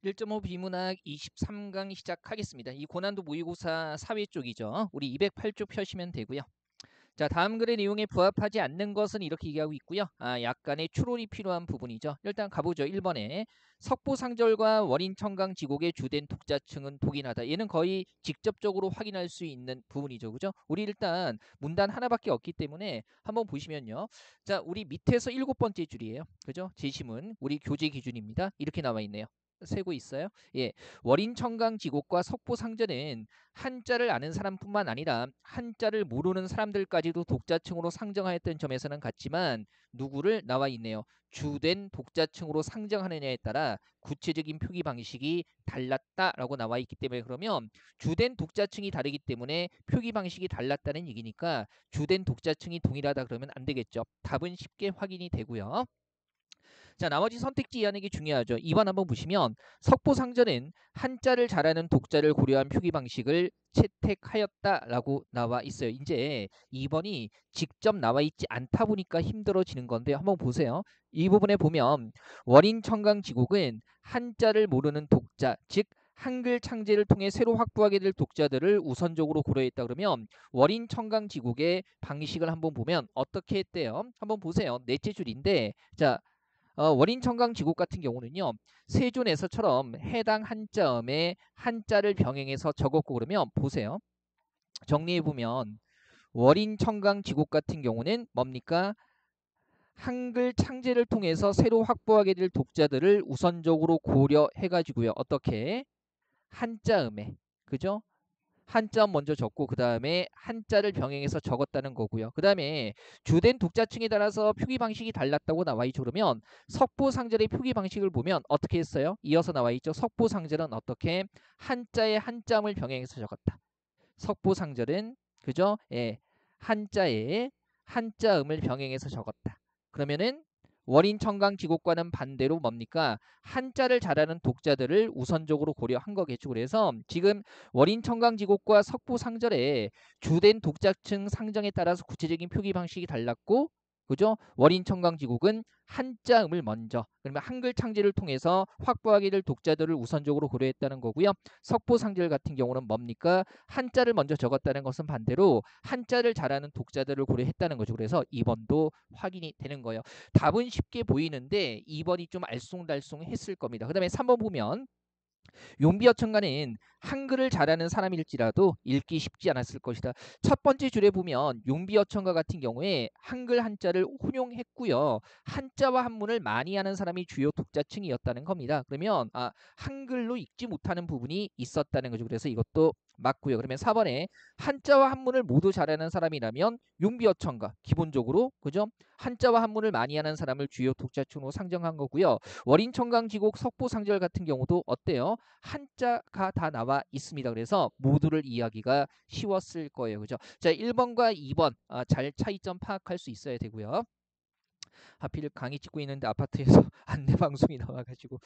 1.5 비문학 23강 시작하겠습니다. 이 고난도 모의고사 사회 쪽이죠. 우리 208쪽 펴시면 되고요. 자, 다음 글의 내용에 부합하지 않는 것은 이렇게 얘기하고 있고요. 약간의 추론이 필요한 부분이죠. 일단 가보죠. 1번에 석보상절과 원인청강지곡의 주된 독자층은 동일하다. 얘는 거의 직접적으로 확인할 수 있는 부분이죠. 그죠? 우리 일단 문단 하나밖에 없기 때문에 한번 보시면요. 자, 우리 밑에서 7번째 줄이에요. 그죠? 제시문 우리 교재 기준입니다. 이렇게 나와 있네요. 세고 있어요. 예, 월인청강지곡과 석보상전은 한자를 아는 사람뿐만 아니라 한자를 모르는 사람들까지도 독자층으로 상정하였던 점에서는 같지만 누구를 나와 있네요. 주된 독자층으로 상정하느냐에 따라 구체적인 표기 방식이 달랐다라고 나와 있기 때문에 그러면 주된 독자층이 다르기 때문에 표기 방식이 달랐다는 얘기니까 주된 독자층이 동일하다 그러면 안 되겠죠. 답은 쉽게 확인이 되고요. 자, 나머지 선택지 이하는 게 중요하죠. 2번 한번 보시면 석보상전은 한자를 잘하는 독자를 고려한 표기 방식을 채택하였다라고 나와 있어요. 이제 2번이 직접 나와 있지 않다 보니까 힘들어지는 건데 한번 보세요. 이 부분에 보면 원인청강지곡은 한자를 모르는 독자, 즉 한글 창제를 통해 새로 확보하게 될 독자들을 우선적으로 고려했다 그러면 월인청강지곡의 방식을 한번 보면 어떻게 했대요? 한번 보세요. 넷째 줄인데 자, 원인청강지곡 같은 경우는요. 세존에서처럼 해당 한자음에 한자를 병행해서 적었고 그러면 보세요. 정리해보면 월인청강지곡 같은 경우는 뭡니까? 한글 창제를 통해서 새로 확보하게 될 독자들을 우선적으로 고려해가지고요. 어떻게? 한자음에. 그죠? 한자음 먼저 적고 그 다음에 한자를 병행해서 적었다는 거고요. 그 다음에 주된 독자층에 따라서 표기 방식이 달랐다고 나와 있죠. 그러면 석보상절의 표기 방식을 보면 어떻게 했어요? 이어서 나와 있죠. 석보상절은 어떻게 한자에 한자음을 병행해서 적었다. 석보상절은 그죠? 예, 한자에 한자음을 병행해서 적었다. 그러면은 월인청강지곡과는 반대로 뭡니까? 한자를 잘하는 독자들을 우선적으로 고려한 거겠죠. 그래서 지금 월인청강지곡과 석보상절의 주된 독자층 상정에 따라서 구체적인 표기 방식이 달랐고 그죠? 월인청강지곡은 한자음을 먼저 그러면 한글 창제를 통해서 확보하게 될 독자들을 우선적으로 고려했다는 거고요. 석보상절 같은 경우는 뭡니까? 한자를 먼저 적었다는 것은 반대로 한자를 잘하는 독자들을 고려했다는 거죠. 그래서 2번도 확인이 되는 거예요. 답은 쉽게 보이는데 2번이 좀 알쏭달쏭했을 겁니다. 그 다음에 3번 보면 용비어천가는 한글을 잘하는 사람일지라도 읽기 쉽지 않았을 것이다. 첫 번째 줄에 보면 용비어천가 같은 경우에 한글 한자를 혼용했고요. 한자와 한문을 많이 하는 사람이 주요 독자층이었다는 겁니다. 그러면 한글로 읽지 못하는 부분이 있었다는 거죠. 그래서 이것도 맞고요. 그러면 4번에 한자와 한문을 모두 잘하는 사람이라면 용비어천가 기본적으로 그죠? 한자와 한문을 많이 하는 사람을 주요 독자층으로 상정한 거고요. 월인청강지곡 석보상절 같은 경우도 어때요? 한자가 다 나와 있습니다. 그래서 모두를 이해하기가 쉬웠을 거예요. 그죠? 자, 1번과 2번 잘 차이점 파악할 수 있어야 되고요. 하필 강의 찍고 있는데 아파트에서 안내 방송이 나와가지고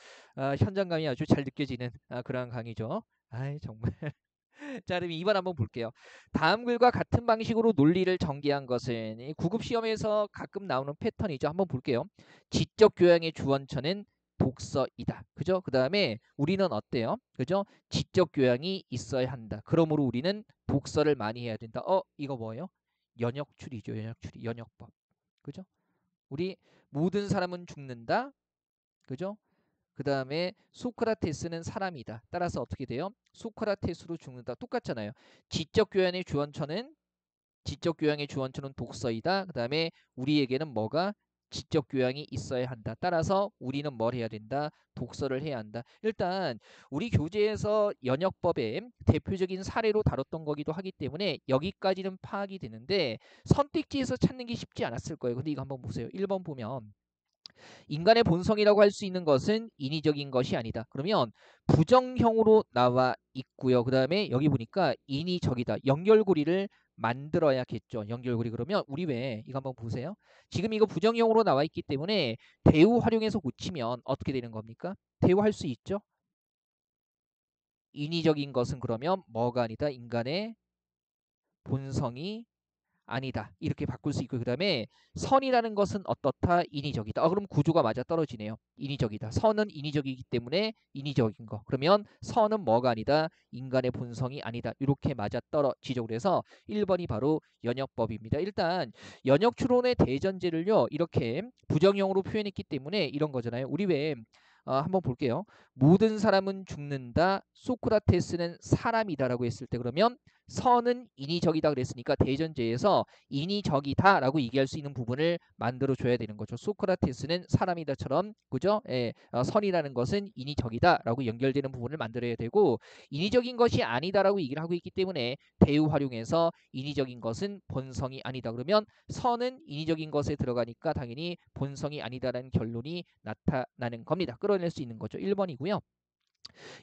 현장감이 아주 잘 느껴지는 그러한 강의죠. 아이 정말. 자, 그럼 2번 한번 볼게요. 다음 글과 같은 방식으로 논리를 전개한 것은 이 구급 시험에서 가끔 나오는 패턴이죠. 한번 볼게요. 지적 교양의 주원처는 독서이다. 그죠? 그 다음에 우리는 어때요? 그죠? 지적 교양이 있어야 한다. 그러므로 우리는 독서를 많이 해야 된다. 이거 뭐예요? 연역출이죠. 연역출이. 연역법. 그죠? 우리 모든 사람은 죽는다. 그죠? 그 다음에 소크라테스는 사람이다. 따라서 어떻게 돼요? 소크라테스로 죽는다. 똑같잖아요. 지적 교양의 주원처는 독서이다. 그 다음에 우리에게는 뭐가 지적 교양이 있어야 한다. 따라서 우리는 뭘 해야 된다? 독서를 해야 한다. 일단 우리 교재에서 연역법의 대표적인 사례로 다뤘던 거기도 하기 때문에 여기까지는 파악이 되는데 선택지에서 찾는 게 쉽지 않았을 거예요. 근데 이거 한번 보세요. 1번 보면 인간의 본성이라고 할 수 있는 것은 인위적인 것이 아니다. 그러면 부정형으로 나와 있고요. 그 다음에 여기 보니까 인위적이다. 연결고리를 만들어야겠죠. 연결고리 그러면 우리 왜 이거 한번 보세요. 지금 이거 부정형으로 나와 있기 때문에 대우 활용해서 고치면 어떻게 되는 겁니까? 대우할 수 있죠. 인위적인 것은 그러면 뭐가 아니다. 인간의 본성이 아니다. 이렇게 바꿀 수 있고 그 다음에 선이라는 것은 어떻다? 인위적이다. 그럼 구조가 맞아 떨어지네요. 인위적이다. 선은 인위적이기 때문에 인위적인 거. 그러면 선은 뭐가 아니다? 인간의 본성이 아니다. 이렇게 맞아 떨어지죠. 그래서 1번이 바로 연역법입니다. 일단 연역 추론의 대전제를요. 이렇게 부정형으로 표현했기 때문에 이런 거잖아요. 우리 왜 한번 볼게요. 모든 사람은 죽는다. 소크라테스는 사람이다라고 했을 때 그러면 선은 인위적이다 그랬으니까 대전제에서 인위적이다라고 얘기할 수 있는 부분을 만들어 줘야 되는 거죠. 소크라테스는 사람이다처럼 그죠? 예, 선이라는 것은 인위적이다라고 연결되는 부분을 만들어야 되고 인위적인 것이 아니다라고 얘기를 하고 있기 때문에 대우 활용해서 인위적인 것은 본성이 아니다. 그러면 선은 인위적인 것에 들어가니까 당연히 본성이 아니다라는 결론이 나타나는 겁니다. 끌어낼 수 있는 거죠. 1번이고요.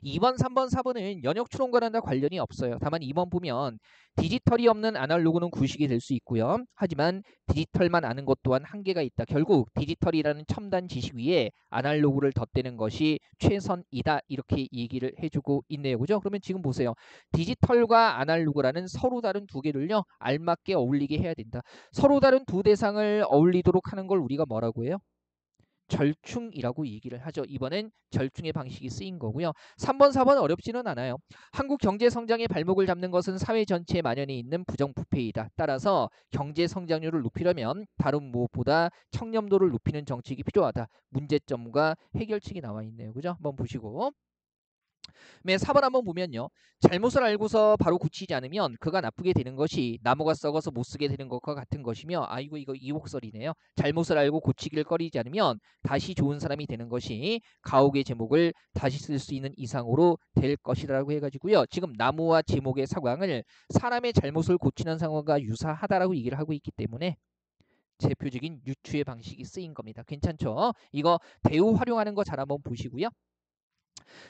2번, 3번, 4번은 연역 추론과는 다 관련이 없어요. 다만 2번 보면 디지털이 없는 아날로그는 구식이 될 수 있고요. 하지만 디지털만 아는 것 또한 한계가 있다. 결국 디지털이라는 첨단 지식 위에 아날로그를 덧대는 것이 최선이다. 이렇게 얘기를 해주고 있네요. 그죠? 그러면 지금 보세요. 디지털과 아날로그라는 서로 다른 두 개를요. 알맞게 어울리게 해야 된다. 서로 다른 두 대상을 어울리도록 하는 걸 우리가 뭐라고 해요? 절충이라고 얘기를 하죠. 이번엔 절충의 방식이 쓰인 거고요. 3번, 4번 어렵지는 않아요. 한국 경제 성장의 발목을 잡는 것은 사회 전체에 만연해 있는 부정부패이다. 따라서 경제 성장률을 높이려면 다른 무엇보다 청렴도를 높이는 정책이 필요하다. 문제점과 해결책이 나와 있네요. 그죠? 한번 보시고. 네, 4번 한번 보면요. 잘못을 알고서 바로 고치지 않으면 그가 나쁘게 되는 것이 나무가 썩어서 못 쓰게 되는 것과 같은 것이며 아이고 이거 이옥설이네요. 잘못을 알고 고치기를 꺼리지 않으면 다시 좋은 사람이 되는 것이 가옥의 제목을 다시 쓸 수 있는 이상으로 될 것이라고 해가지고요. 지금 나무와 제목의 상황을 사람의 잘못을 고치는 상황과 유사하다라고 얘기를 하고 있기 때문에 대표적인 유추의 방식이 쓰인 겁니다. 괜찮죠? 이거 대우 활용하는 거 잘 한번 보시고요.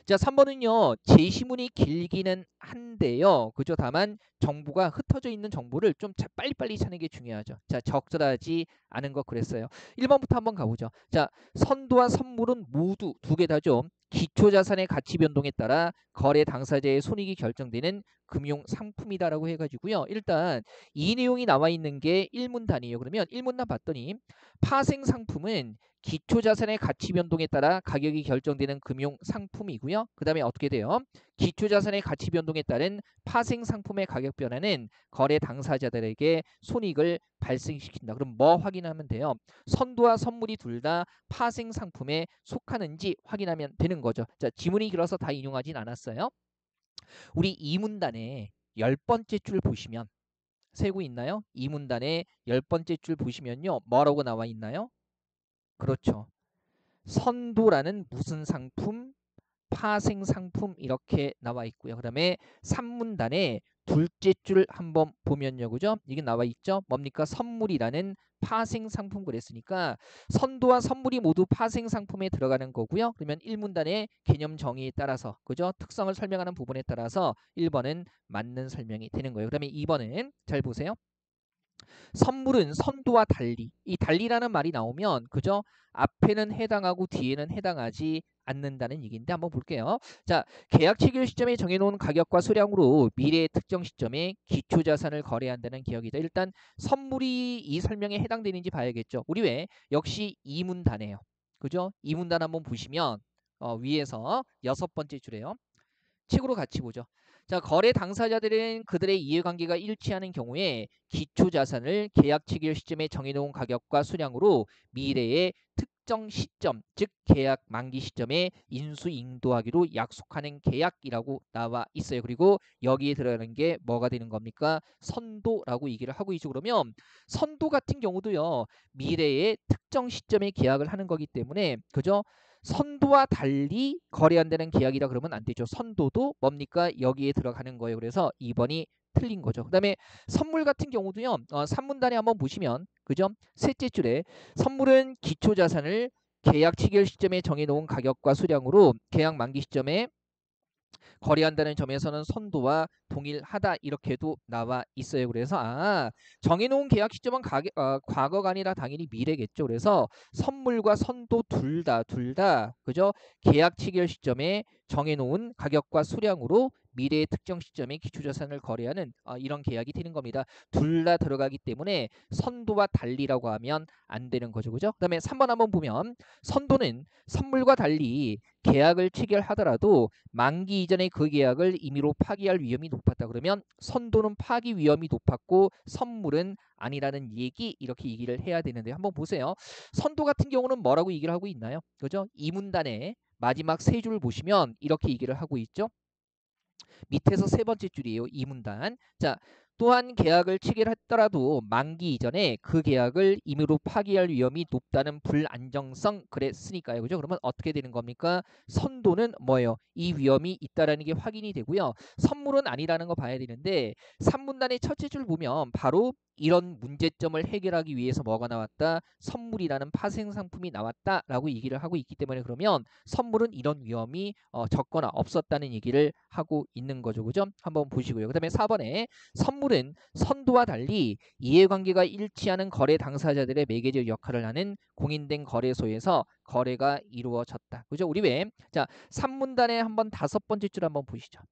자, 3번은요. 제시문이 길기는 한데요. 그죠? 다만 정보가 흩어져 있는 정보를 좀 빨리빨리 찾는 게 중요하죠. 자, 적절하지 않은 거 그랬어요. 1번부터 한번 가보죠. 자, 선도와 선물은 모두 두 개 다죠. 기초자산의 가치 변동에 따라 거래 당사자의 손익이 결정되는 금융 상품이다라고 해가지고요. 일단 이 내용이 나와 있는 게 1문단이에요. 그러면 1문단 봤더니 파생 상품은 기초자산의 가치 변동에 따라 가격이 결정되는 금융 상품이고요. 그 다음에 어떻게 돼요? 기초자산의 가치 변동에 따른 파생 상품의 가격 변화는 거래 당사자들에게 손익을 발생시킨다. 그럼 뭐 확인하면 돼요? 선도와 선물이 둘 다 파생 상품에 속하는지 확인하면 되는 거죠. 자, 지문이 길어서 다 인용하진 않았어요. 우리 이 문단의 10번째 줄 보시면 세고 있나요? 이 문단의 10번째 줄 보시면요. 뭐라고 나와 있나요? 그렇죠. 선도라는 무슨 상품, 파생 상품 이렇게 나와 있고요. 그다음에 3문단에 둘째 줄 한번 보면요. 그죠? 이게 나와 있죠? 뭡니까? 선물이라는 파생 상품 그랬으니까 선도와 선물이 모두 파생 상품에 들어가는 거고요. 그러면 1문단의 개념 정의에 따라서 그죠? 특성을 설명하는 부분에 따라서 1번은 맞는 설명이 되는 거예요. 그다음에 2번은 잘 보세요. 선물은 선도와 달리 이 달리라는 말이 나오면 그죠? 앞에는 해당하고 뒤에는 해당하지 않는다는 얘기인데 한번 볼게요. 자, 계약 체결 시점에 정해놓은 가격과 수량으로 미래의 특정 시점에 기초자산을 거래한다는 계약이다. 일단 선물이 이 설명에 해당되는지 봐야겠죠. 우리 왜 역시 이문단이에요. 그죠? 이문단 한번 보시면 위에서 6번째 줄에요. 책으로 같이 보죠. 자, 거래 당사자들은 그들의 이해관계가 일치하는 경우에 기초자산을 계약 체결 시점에 정해놓은 가격과 수량으로 미래의 특정 시점, 즉 계약 만기 시점에 인수인도하기로 약속하는 계약이라고 나와 있어요. 그리고 여기에 들어가는 게 뭐가 되는 겁니까? 선도라고 얘기를 하고 있죠. 그러면 선도 같은 경우도요. 미래의 특정 시점에 계약을 하는 거기 때문에 그죠? 선도와 달리 거래한다는 계약이라 그러면 안 되죠. 선도도 뭡니까? 여기에 들어가는 거예요. 그래서 2번이 틀린 거죠. 그 다음에 선물 같은 경우도요. 3문단에 한번 보시면 그죠? 셋째 줄에 선물은 기초자산을 계약 체결 시점에 정해놓은 가격과 수량으로 계약 만기 시점에 거래한다는 점에서는 선도와 동일하다 이렇게도 나와 있어요. 그래서 정해놓은 계약 시점은 과거가 아니라 당연히 미래겠죠. 그래서 선물과 선도 둘 다 그죠? 계약 체결 시점에 정해놓은 가격과 수량으로 미래의 특정 시점에 기초자산을 거래하는 이런 계약이 되는 겁니다. 둘 다 들어가기 때문에 선도와 달리라고 하면 안 되는 거죠. 그죠? 그다음에 3번 한번 보면 선도는 선물과 달리 계약을 체결하더라도 만기 이전에 그 계약을 임의로 파기할 위험이 높았다. 그러면 선도는 파기 위험이 높았고 선물은 아니라는 얘기 이렇게 얘기를 해야 되는데 한번 보세요. 선도 같은 경우는 뭐라고 얘기를 하고 있나요? 그죠? 이 문단의 마지막 세 줄 보시면 이렇게 얘기를 하고 있죠. 밑에서 세 번째 줄이에요. 이 문단. 자, 또한 계약을 체결했더라도 만기 이전에 그 계약을 임의로 파기할 위험이 높다는 불안정성 그랬으니까요. 그죠? 그러면 어떻게 되는 겁니까? 선도는 뭐예요? 이 위험이 있다라는 게 확인이 되고요. 선물은 아니라는 거 봐야 되는데 3문단의 첫째 줄 보면 바로 이런 문제점을 해결하기 위해서 뭐가 나왔다? 선물이라는 파생 상품이 나왔다라고 얘기를 하고 있기 때문에 그러면 선물은 이런 위험이 적거나 없었다는 얘기를 하고 있는 거죠. 그죠? 한번 보시고요. 그 다음에 4번에 선물은 선도와 달리 이해관계가 일치하는 거래 당사자들의 매개적 역할을 하는 공인된 거래소에서 거래가 이루어졌다. 그죠? 우리 왜? 자, 3문단에 한번 5번째 줄 한번 보시죠.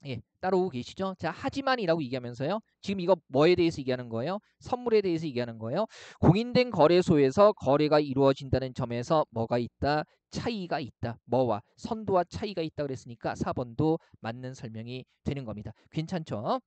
예, 따라오고 계시죠? 자, 하지만이라고 얘기하면서요. 지금 이거 뭐에 대해서 얘기하는 거예요? 선물에 대해서 얘기하는 거예요. 공인된 거래소에서 거래가 이루어진다는 점에서 뭐가 있다? 차이가 있다. 뭐와? 선도와 차이가 있다 그랬으니까 4번도 맞는 설명이 되는 겁니다. 괜찮죠?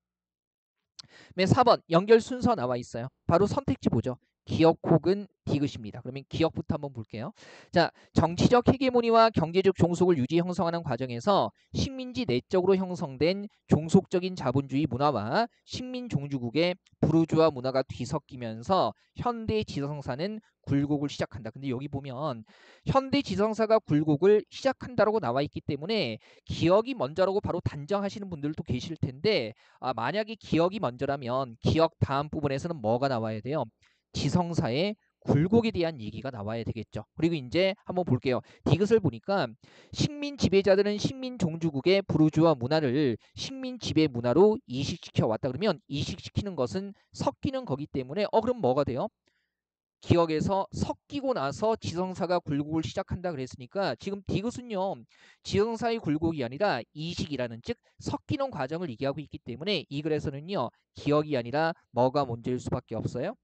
네, 4번 연결 순서 나와 있어요. 바로 선택지 보죠. 기억 혹은 디귿입니다. 그러면 기억부터 한번 볼게요. 자, 정치적 헤게모니와 경제적 종속을 유지 형성하는 과정에서 식민지 내적으로 형성된 종속적인 자본주의 문화와 식민 종주국의 부르주아 문화가 뒤섞이면서 현대 지성사는 굴곡을 시작한다. 근데 여기 보면 현대 지성사가 굴곡을 시작한다라고 나와 있기 때문에 기억이 먼저라고 바로 단정하시는 분들도 계실 텐데 만약에 기억이 먼저라면 기억 다음 부분에서는 뭐가 나와야 돼요? 지성사의 굴곡에 대한 얘기가 나와야 되겠죠. 그리고 이제 한번 볼게요. 디귿을 보니까 식민 지배자들은 식민 종주국의 부르주아 문화를 식민 지배 문화로 이식시켜 왔다. 그러면 이식시키는 것은 섞이는 거기 때문에 그럼 뭐가 돼요? 기억에서 섞이고 나서 지성사가 굴곡을 시작한다 그랬으니까 지금 디귿은요. 지성사의 굴곡이 아니라 이식이라는 즉 섞이는 과정을 얘기하고 있기 때문에 이 글에서는요. 기억이 아니라 뭐가 먼저일 수밖에 없어요?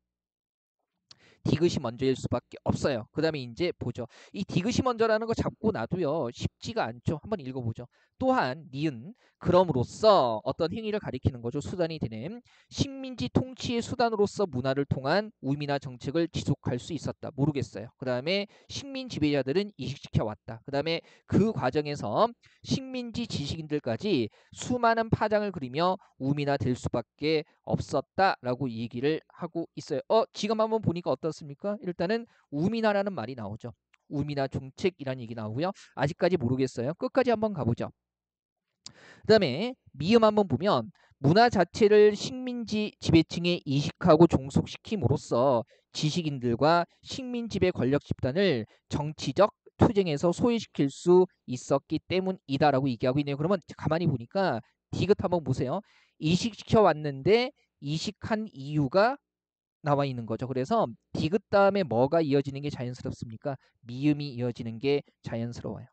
디귿이 먼저일 수밖에 없어요. 그 다음에 이제 보죠. 이 디귿이 먼저라는 거 잡고 놔도요. 쉽지가 않죠. 한번 읽어보죠. 또한 니은 그럼으로써 어떤 행위를 가리키는 거죠. 수단이 되는 식민지 통치의 수단으로서 문화를 통한 우미나 정책을 지속할 수 있었다. 모르겠어요. 그 다음에 식민 지배자들은 이식시켜 왔다. 그 다음에 그 과정에서 식민지 지식인들까지 수많은 파장을 그리며 우미나 될 수밖에 없었다라고 얘기를 하고 있어요. 지금 한번 보니까 어떻습니까? 일단은 우미나라는 말이 나오죠. 우미나 정책이라는 얘기 나오고요. 아직까지 모르겠어요. 끝까지 한번 가보죠. 그 다음에 미음 한번 보면 문화 자체를 식민지 지배층에 이식하고 종속시킴으로써 지식인들과 식민지배 권력 집단을 정치적 투쟁에서 소외시킬 수 있었기 때문이다라고 얘기하고 있네요. 그러면 가만히 보니까 디귿 한번 보세요. 이식시켜 왔는데 이식한 이유가 나와 있는 거죠. 그래서 디귿 다음에 뭐가 이어지는 게 자연스럽습니까? 미음이 이어지는 게 자연스러워요.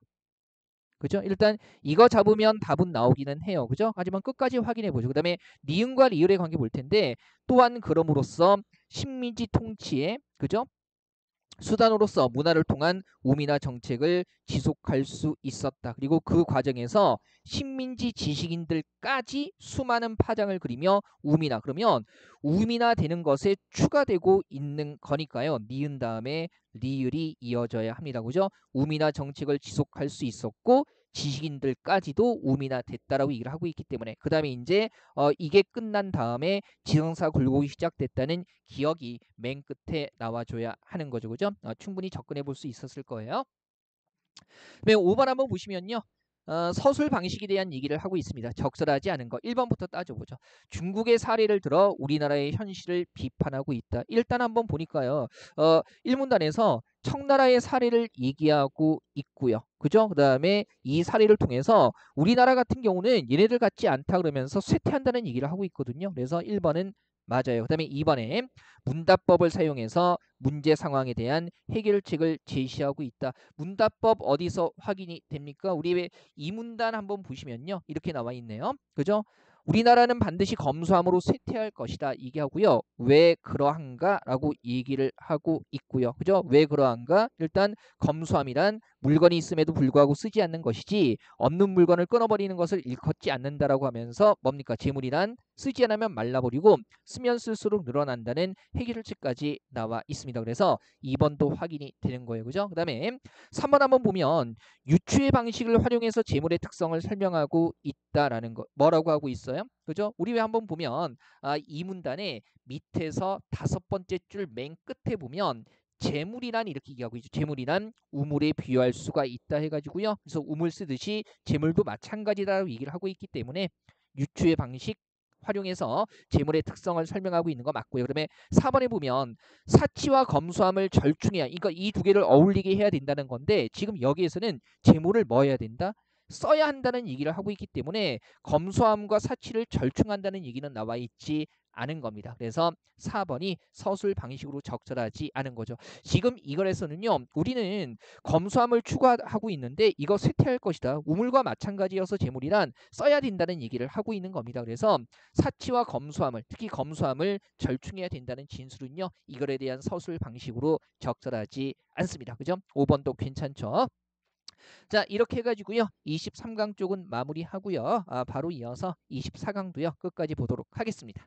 그죠? 일단 이거 잡으면 답은 나오기는 해요. 그죠? 하지만 끝까지 확인해 보죠. 그다음에 니은과 리을의 관계 볼 텐데 또한 그럼으로써 식민지 통치에 그죠? 수단으로서 문화를 통한 우미나 정책을 지속할 수 있었다. 그리고 그 과정에서 식민지 지식인들까지 수많은 파장을 그리며 우미나 그러면 우미나 되는 것에 추가되고 있는 거니까요. 니은 다음에 리을이 이어져야 합니다. 그죠? 우미나 정책을 지속할 수 있었고 지식인들까지도 우미나 됐다라고 얘기를 하고 있기 때문에 그 다음에 이제 이게 끝난 다음에 지성사 굴곡이 시작됐다는 기억이 맨 끝에 나와줘야 하는 거죠. 그죠? 충분히 접근해 볼 수 있었을 거예요. 네, 5번 한번 보시면요. 서술 방식에 대한 얘기를 하고 있습니다. 적절하지 않은 거 1번부터 따져보죠. 중국의 사례를 들어 우리나라의 현실을 비판하고 있다. 일단 한번 보니까요. 1문단에서 청나라의 사례를 얘기하고 있고요. 그죠? 그 다음에 이 사례를 통해서 우리나라 같은 경우는 얘네들 같지 않다 그러면서 쇠퇴한다는 얘기를 하고 있거든요. 그래서 1번은 맞아요. 그다음에 2번에 문답법을 사용해서 문제 상황에 대한 해결책을 제시하고 있다. 문답법 어디서 확인이 됩니까? 우리 이 문단 한번 보시면요. 이렇게 나와 있네요. 그죠? 우리나라는 반드시 검수함으로 쇠퇴할 것이다. 이게 하고요. 왜 그러한가? 라고 얘기를 하고 있고요. 그죠? 왜 그러한가? 일단 검수함이란 물건이 있음에도 불구하고 쓰지 않는 것이지 없는 물건을 끊어버리는 것을 일컫지 않는다라고 하면서 뭡니까? 재물이란 쓰지 않으면 말라버리고 쓰면 쓸수록 늘어난다는 해결책까지 나와 있습니다. 그래서 2번도 확인이 되는 거예요. 그죠? 그 다음에 3번 한번 보면 유추의 방식을 활용해서 재물의 특성을 설명하고 있다라는 거 뭐라고 하고 있어요? 그죠? 우리 왜 한번 보면 이 문단의 밑에서 5번째 줄 맨 끝에 보면 재물이란 이렇게 얘기하고 있죠. 재물이란 우물에 비유할 수가 있다 해가지고요. 그래서 우물 쓰듯이 재물도 마찬가지다라고 얘기를 하고 있기 때문에 유추의 방식 활용해서 재물의 특성을 설명하고 있는 거 맞고요. 그다음에 4번에 보면 사치와 검소함을 절충해야, 그러니까 이 두 개를 어울리게 해야 된다는 건데 지금 여기에서는 재물을 뭐 해야 된다? 써야 한다는 얘기를 하고 있기 때문에 검소함과 사치를 절충한다는 얘기는 나와 있지 않은 겁니다. 그래서 4번이 서술 방식으로 적절하지 않은 거죠. 지금 이걸에서는요. 우리는 검소함을 추구하고 있는데 이거 쇠퇴할 것이다. 우물과 마찬가지여서 재물이란 써야 된다는 얘기를 하고 있는 겁니다. 그래서 사치와 검소함을, 특히 검소함을 절충해야 된다는 진술은요. 이걸에 대한 서술 방식으로 적절하지 않습니다. 그죠? 5번도 괜찮죠? 자, 이렇게 해가지고요. 23강 쪽은 마무리하고요. 바로 이어서 24강도요. 끝까지 보도록 하겠습니다.